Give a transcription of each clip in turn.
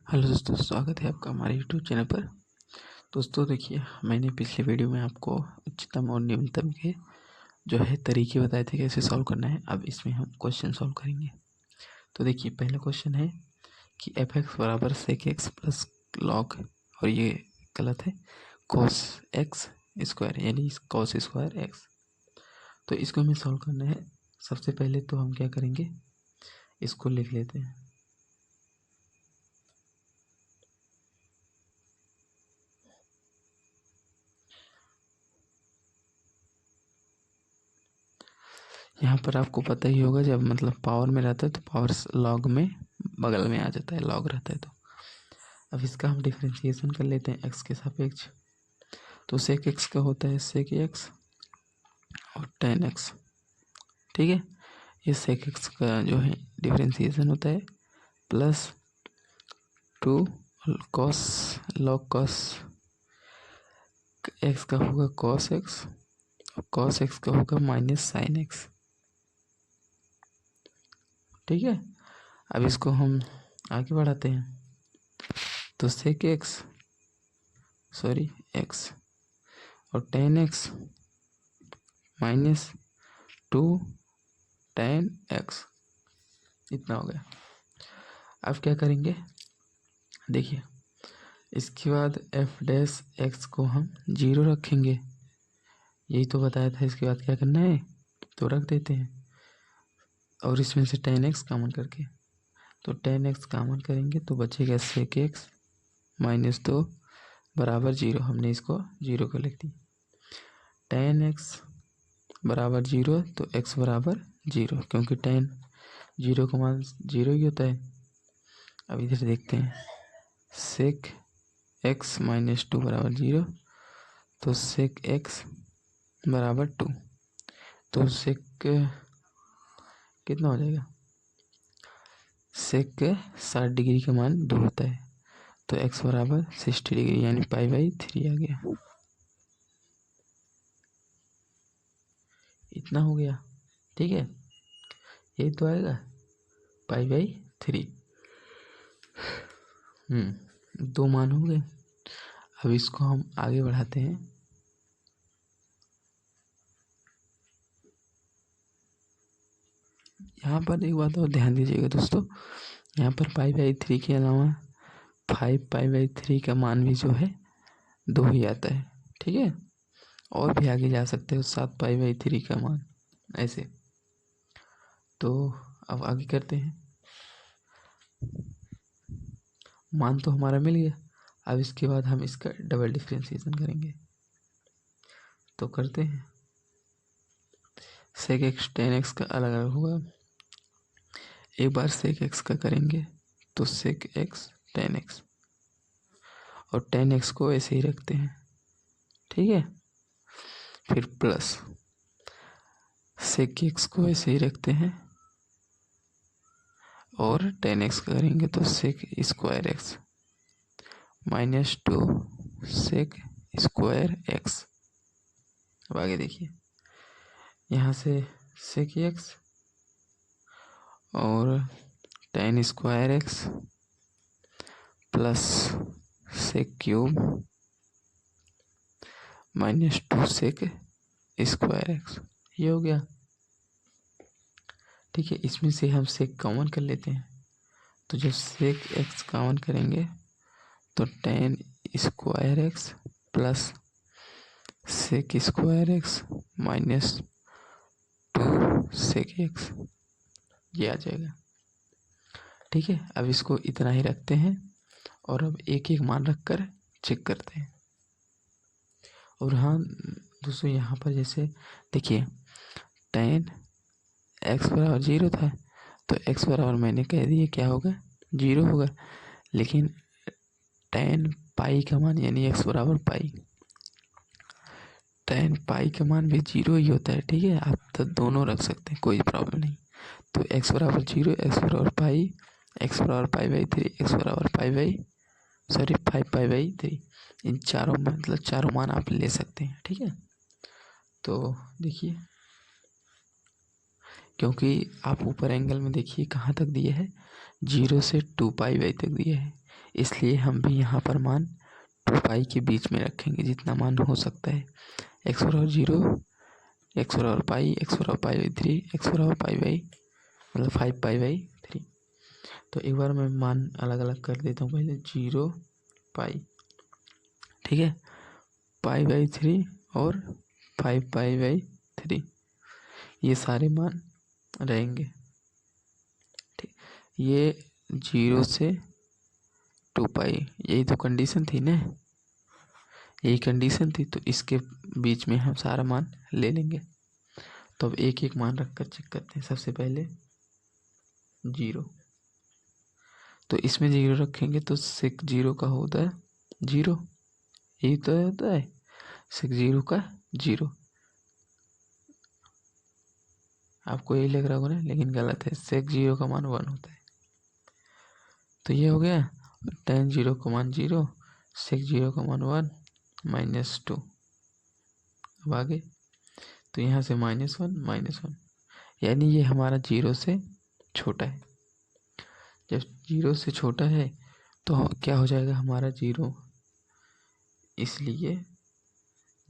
Hello दोस्तों, स्वागत है आपका हमारे यूट्यूब चैनल पर। दोस्तों देखिए, मैंने पिछले वीडियो में आपको उच्चतम और निम्नतम के जो है तरीके बताए थे कैसे सॉल्व करना है। अब इसमें हम क्वेश्चन सॉल्व करेंगे। तो देखिए, पहला क्वेश्चन है कि एफ एक्स बराबर सेक एक्स प्लस लॉग, और ये गलत है, कॉस एक्स स्क्वायर यानी कॉस स्क्वायर एक्स। तो इसको हमें सॉल्व करना है। सबसे पहले तो हम क्या करेंगे, इसको लिख लेते हैं। यहाँ पर आपको पता ही होगा, जब मतलब पावर में रहता है तो पावर लॉग में बगल में आ जाता है, लॉग रहता है। तो अब इसका हम डिफरेंशिएशन कर लेते हैं एक्स के सापेक्ष। तो सेक एक्स का होता है सेक एक्स और टेन एक्स, ठीक है। ये सेक एक्स का जो है डिफरेंशिएशन होता है plus 2 cos log cos x का होगा कॉस एक्स, और कॉस एक्स का होगा माइनस साइन एक्स, ठीक है। अब इसको हम आगे बढ़ाते हैं। तो सेक एक्स एक्स और ten x minus 2 ten x, इतना हो गया। अब क्या करेंगे, देखिए इसके बाद एफ डैश एक्स को हम 0 रखेंगे, यही तो बताया था। इसके बाद क्या करना है, तो रख देते हैं, और इसमें से टेन एक्स कॉमन करके, तो टेन एक्स कॉमन करेंगे तो बचेगा सेक एक्स माइनस 2 बराबर 0। हमने इसको 0 को लिख दिया। टेन एक्स बराबर 0 तो एक्स बराबर 0, क्योंकि टेन 0 का मान 0 ही होता है। अब इधर देखते हैं, सेक एक्स माइनस 2 बराबर 0, तो सेक एक्स बराबर 2, तो सेक कितना हो जाएगा, सेक 60 डिग्री का मान 2 होता है, तो एक्स बराबर 60 डिग्री यानी पाई/3 आ गया। इतना हो गया, ठीक है। यही तो आएगा पाई/3। दो मान हो गए। अब इसको हम आगे बढ़ाते हैं। यहाँ पर एक बात और ध्यान दीजिएगा दोस्तों, यहाँ पर पाई/3 के अलावा 5 पाई/3 का मान भी जो है 2 ही आता है, ठीक है। और भी आगे जा सकते हो, 7 पाई/3 का मान, ऐसे। तो अब आगे करते हैं। मान तो हमारा मिल गया। अब इसके बाद हम इसका डबल डिफरेंशिएशन करेंगे, तो करते हैं। सेक एक्स टेन एक्स का अलग अलग होगा। एक बार सेक एक्स का करेंगे तो सेक एक्स टेन एक्स, और टेन एक्स को ऐसे ही रखते हैं, ठीक है। फिर प्लस सेक एक्स को ऐसे ही रखते हैं, और टेन एक्स करेंगे तो sec square x minus 2 sec square x. अब आगे देखिए, यहाँ से सेक एक्स और tan square x plus sec cube minus 2 sec square x, ये हो गया, ठीक है। इसमें से हम सेक कॉमन कर लेते हैं, तो जब सेक एक्स कॉमन करेंगे तो tan square x plus sec square x minus 2 sec x, ये आ जाएगा, ठीक है। अब इसको इतना ही रखते हैं, और अब एक एक मान रख कर चेक करते हैं। और हाँ दोस्तों, यहाँ पर जैसे देखिए, टेन एक्स बराबर 0 था, तो एक्स बराबर मैंने कह दिया क्या होगा, 0 होगा। लेकिन टेन पाई का मान यानी एक्स बराबर पाई, टेन पाई का मान भी 0 ही होता है, ठीक है। आप तो दोनों रख सकते हैं, कोई प्रॉब्लम नहीं। तो एक्स बराबर 0, एक्स बराबर पाई, एक्स बराबर पाई/3, एक्स बराबर 5 पाई/3, इन चारों मतलब चारों मान आप ले सकते हैं, ठीक है। तो देखिए, क्योंकि आप ऊपर एंगल में देखिए कहाँ तक दिए है, 0 से 2 पाई तक दिए है, इसलिए हम भी यहाँ पर मान 2 पाई के बीच में रखेंगे, जितना मान हो सकता है। एक्स बराबर 0, एक्स बराबर पाई, एक्स बराबर पाई बाई 3, एक्स बराबर पाई बाई मतलब 5 पाई बाई 3। तो एक बार मैं मान अलग अलग कर देता हूँ। पहले 0 पाई, ठीक है, पाई बाई 3 और 5 पाई बाई 3, ये सारे मान रहेंगे। ठीक, ये 0 से 2 पाई, यही तो कंडीशन थी ना, यही कंडीशन थी। तो इसके बीच में हम सारा मान ले लेंगे। तो अब एक एक मान रख कर चेक करते हैं। सबसे पहले 0, तो इसमें 0 रखेंगे तो सेक 0 का होता है 0, यही तो होता है सेक 0 का 0। आपको यही लग रहा होगा ना, लेकिन गलत है, सेक 0 का मान 1 होता है। तो ये हो गया tan 0 का मान 0, सेक 0 का मान 1 -2। अब आगे तो यहाँ से -1 यानी ये हमारा 0 से छोटा है। जब 0 से छोटा है तो क्या हो जाएगा हमारा 0, इसलिए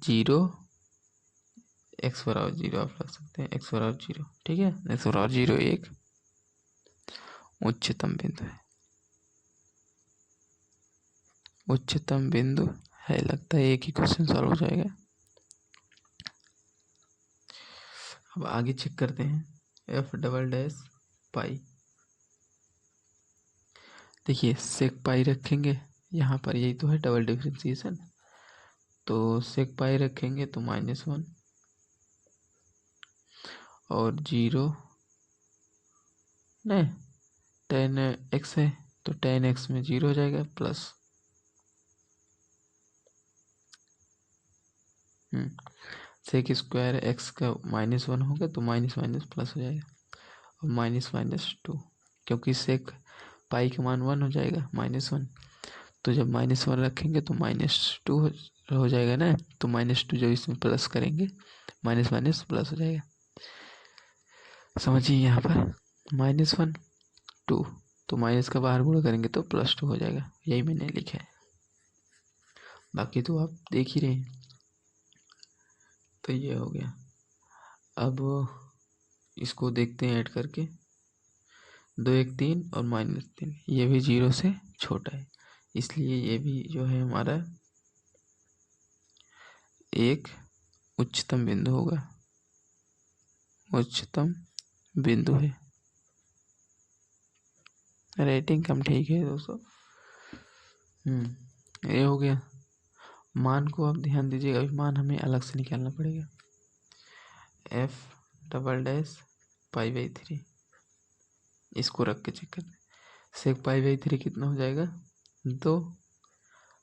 0 एक्स बराबर 0 आप रख सकते हैं, एक्स बराबर 0, ठीक है। एक्स बराबर 0 एक उच्चतम बिंदु है, उच्चतम बिंदु है। लगता है एक ही क्वेश्चन सॉल्व हो जाएगा। अब आगे चेक करते हैं एफ डबल डैश पाई। देखिए सेक पाई रखेंगे यहाँ पर, यही तो है डबल डिफरेंशिएशन। तो सेक पाई रखेंगे तो -1 और 0 नहीं, tan x है तो tan x में 0 हो जाएगा प्लस सेक स्क्वायर एक्स का -1 होगा तो माइनस माइनस प्लस हो जाएगा, और -2, क्योंकि सेक पाई का मान 1 हो जाएगा -1। तो जब -1 रखेंगे तो -2 हो जाएगा ना, तो -2 जब इसमें प्लस करेंगे माइनस माइनस प्लस हो जाएगा। समझिए यहाँ पर -1 2, तो माइनस का बाहर गुणा करेंगे तो +2 हो जाएगा, यही मैंने लिखा है। बाकी तो आप देख ही रहे हैं। तो ये हो गया। अब इसको देखते हैं ऐड करके, 2 1 3 और -3, ये भी 0 से छोटा है, इसलिए ये भी जो है हमारा एक उच्चतम बिंदु होगा, उच्चतम बिंदु है। रेटिंग कम ठीक है दोस्तों। ये हो गया। मान को आप ध्यान दीजिएगा, अभी मान हमें अलग से निकालना पड़ेगा। F double dash pi by 3, इसको रख के चेक कर, सेक पाई बाई 3 कितना हो जाएगा 2,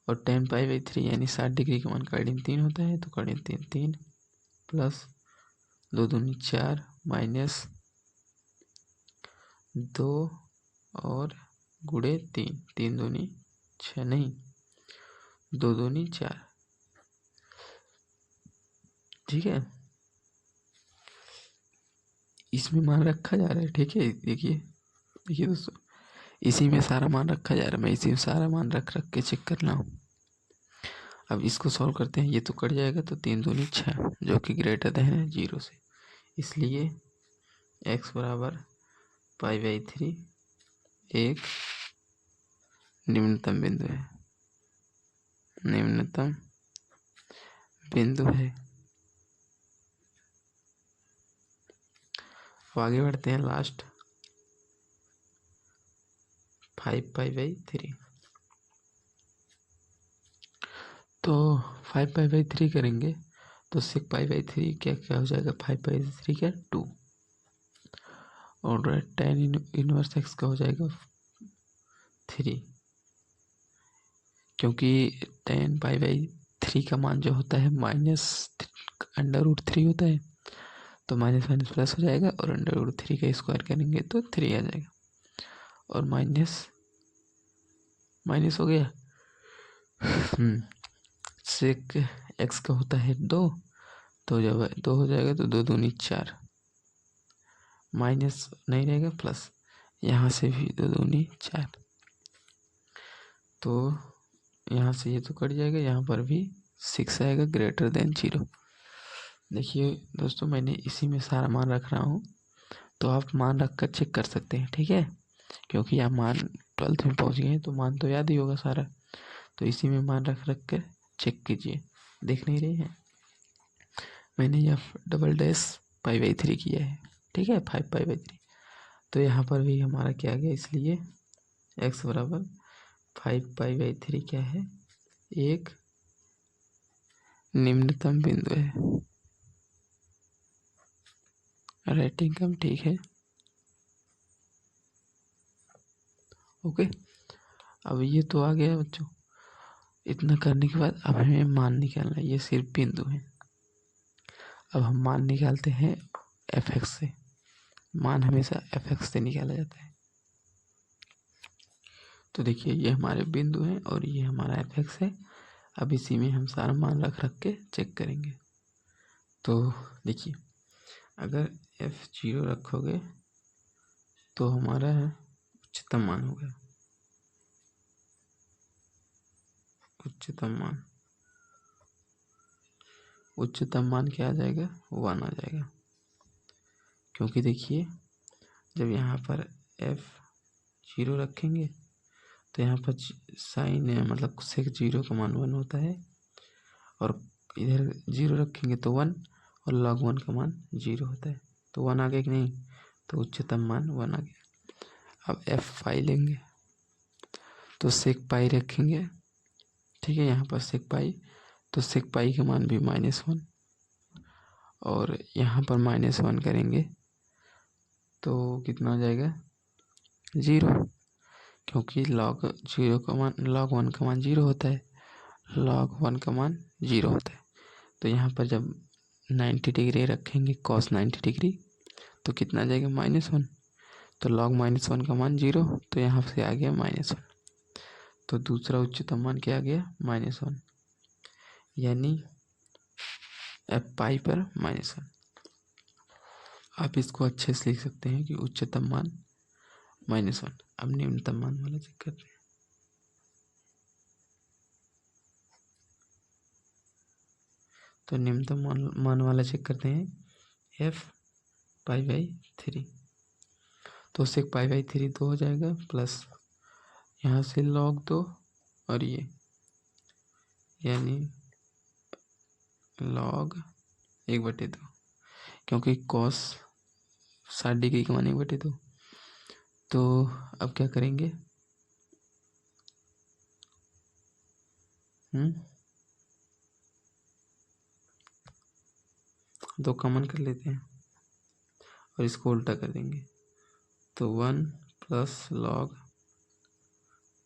और tan पाई बाई 3 यानी 60 डिग्री का मान करीब 3 होता है, तो करीब 3 प्लस 2 दूनी 4 माइनस 2 और गुड़े 3, 3 दूनी 6 नहीं 2 दूनी 4, ठीक है। इसमें मान रखा जा रहा है, ठीक है। देखिए दोस्तों, इसी में सारा मान रखा जा रहा है, मैं इसी में सारा मान रख के चेक कर रहा हूँ। अब इसको सॉल्व करते हैं, ये तो कट जाएगा, तो 3 दूनी 6 जो कि ग्रेटर देन है 0 से, इसलिए x बराबर पाई बाई 3 एक निम्नतम बिंदु है, निम्नतम बिंदु है। अब आगे बढ़ते हैं, लास्ट 5 पाई बाई 3। तो 5 पाई बाई 3 करेंगे तो सेक पाई बाई 3 क्या क्या हो जाएगा, 5 पाई 3 क्या 2, और tan इनवर्स x का हो जाएगा 3, क्योंकि tan पाई बाई 3 का मान जो होता है -√3 होता है, तो माइनस माइनस प्लस हो जाएगा, और √3 का स्क्वायर करेंगे तो 3 आ जाएगा, और माइनस माइनस हो गया। सेक एक्स का होता है 2, तो जब 2 हो जाएगा तो 2 दूनी 4, माइनस नहीं रहेगा प्लस, यहाँ से भी 2 दूनी 4, तो यहाँ से ये तो कट जाएगा, यहाँ पर भी 6 आएगा ग्रेटर देन 0। देखिए दोस्तों, मैंने इसी में सारा मान रख रहा हूँ, तो आप मान रख कर चेक कर सकते हैं, ठीक है। क्योंकि आप मान 12th में पहुँच गए हैं तो मान तो याद ही होगा सारा, तो इसी में मान रख कर चेक कीजिए। देख नहीं रहे हैं, मैंने यह $' किया है, ठीक है, 5π/3। तो यहाँ पर भी हमारा क्या आ गया, इसलिए x बराबर 5π/3 क्या है, एक निम्नतम बिंदु है। राइटिंग कम ठीक है, ओके। अब ये तो आ गया बच्चों। इतना करने के बाद अब हमें मान निकालना है, ये सिर्फ बिंदु है। अब हम मान निकालते हैं f(x) से। मान हमेशा f(x) से निकाला जाता है। तो देखिए ये हमारे बिंदु हैं और ये हमारा f(x) है। अब इसी में हम सारा मान रख के चेक करेंगे। तो देखिए, अगर f0 रखोगे तो हमारा उच्चतम मान होगा, उच्चतम मान क्या आ जाएगा, 1 आ जाएगा। क्योंकि देखिए जब यहाँ पर f0 रखेंगे तो यहाँ पर साइन मतलब सेक 0 का मान 1 होता है, और इधर 0 रखेंगे तो 1, और log 1 का मान 0 होता है। तो 1 आ गया कि नहीं, तो उच्चतम मान 1 आ गया। अब f5 लेंगे तो सेक पाई रखेंगे, ठीक है, यहाँ पर सेक पाई, तो सेक पाई का मान भी -1, और यहाँ पर -1 करेंगे तो कितना आ जाएगा, 0। क्योंकि log 1 का मान 0 होता है, log 1 का मान 0 होता है। तो यहाँ पर जब 90 डिग्री रखेंगे, cos 90 डिग्री, तो कितना आ जाएगा, -1। तो log -1 का मान 0, तो यहाँ से आ गया -1। तो दूसरा उच्चतम मान क्या आ गया, -1, यानी f पाई पर -1। आप इसको अच्छे से लिख सकते हैं कि उच्चतम मान -1। अब निम्नतम मान वाला चेक करते हैं। तो निम्नतम मान वाला चेक करते हैं, f π/3। तो सेक π/3 2 हो जाएगा, प्लस यहाँ से log 2 और ये, यानी log 1/2, क्योंकि cos 60 डिग्री का मान 1/2। तो अब क्या करेंगे, दो कॉमन कर लेते हैं और इसको उल्टा कर देंगे। तो 1 + log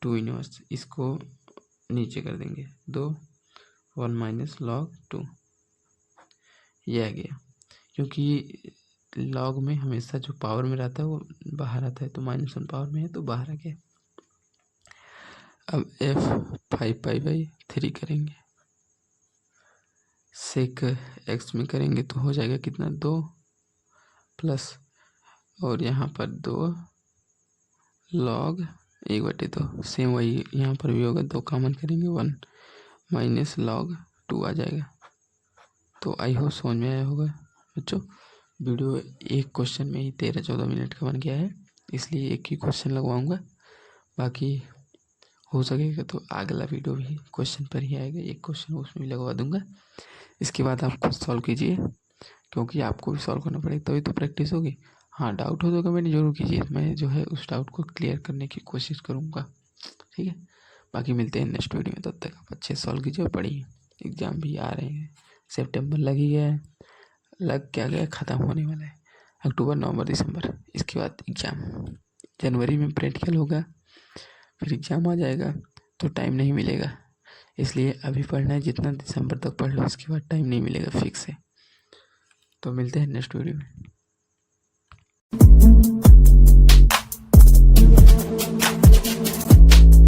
2 इनवर्स, इसको नीचे कर देंगे, 2 1 - log 2, ये आ गया। क्योंकि log में हमेशा जो पावर में रहता है वो बाहर आता है, तो -1 पावर में है तो बाहर आ गया। अब f5π/3 करेंगे, सेक x में करेंगे तो हो जाएगा कितना, 2 प्लस, और यहाँ पर 2 log 1/2, सेम वही यहाँ पर भी होगा, 2 कॉमन करेंगे, 1 - log 2 आ जाएगा। तो आई होप समझ में आया होगा बच्चों। वीडियो एक क्वेश्चन में ही 13-14 मिनट का बन गया है, इसलिए एक ही क्वेश्चन लगवाऊंगा, बाकी हो सकेगा तो अगला वीडियो भी क्वेश्चन पर ही आएगा, एक क्वेश्चन उसमें भी लगवा दूंगा। इसके बाद आप खुद सॉल्व कीजिए, क्योंकि आपको भी सॉल्व करना पड़ेगा, तभी तो प्रैक्टिस होगी। हाँ, डाउट हो तो कमेंट जरूर कीजिए, मैं जो है उस डाउट को क्लियर करने की कोशिश करूँगा, ठीक है। बाकी मिलते हैं नेक्स्ट वीडियो में, तब तक आप अच्छे सॉल्व कीजिए और पढ़िए। एग्ज़ाम भी आ रहे हैं, सितंबर लग ही गया है, लग क्या गया, ख़त्म होने वाला है, अक्टूबर, नवंबर, दिसंबर, इसके बाद एग्ज़ाम। जनवरी में प्रैक्टिकल होगा, फिर एग्ज़ाम आ जाएगा, तो टाइम नहीं मिलेगा। इसलिए अभी पढ़ना है, जितना दिसंबर तक पढ़ लो, इसके बाद टाइम नहीं मिलेगा फिक्स है। तो मिलते हैं नेक्स्ट वीडियो में।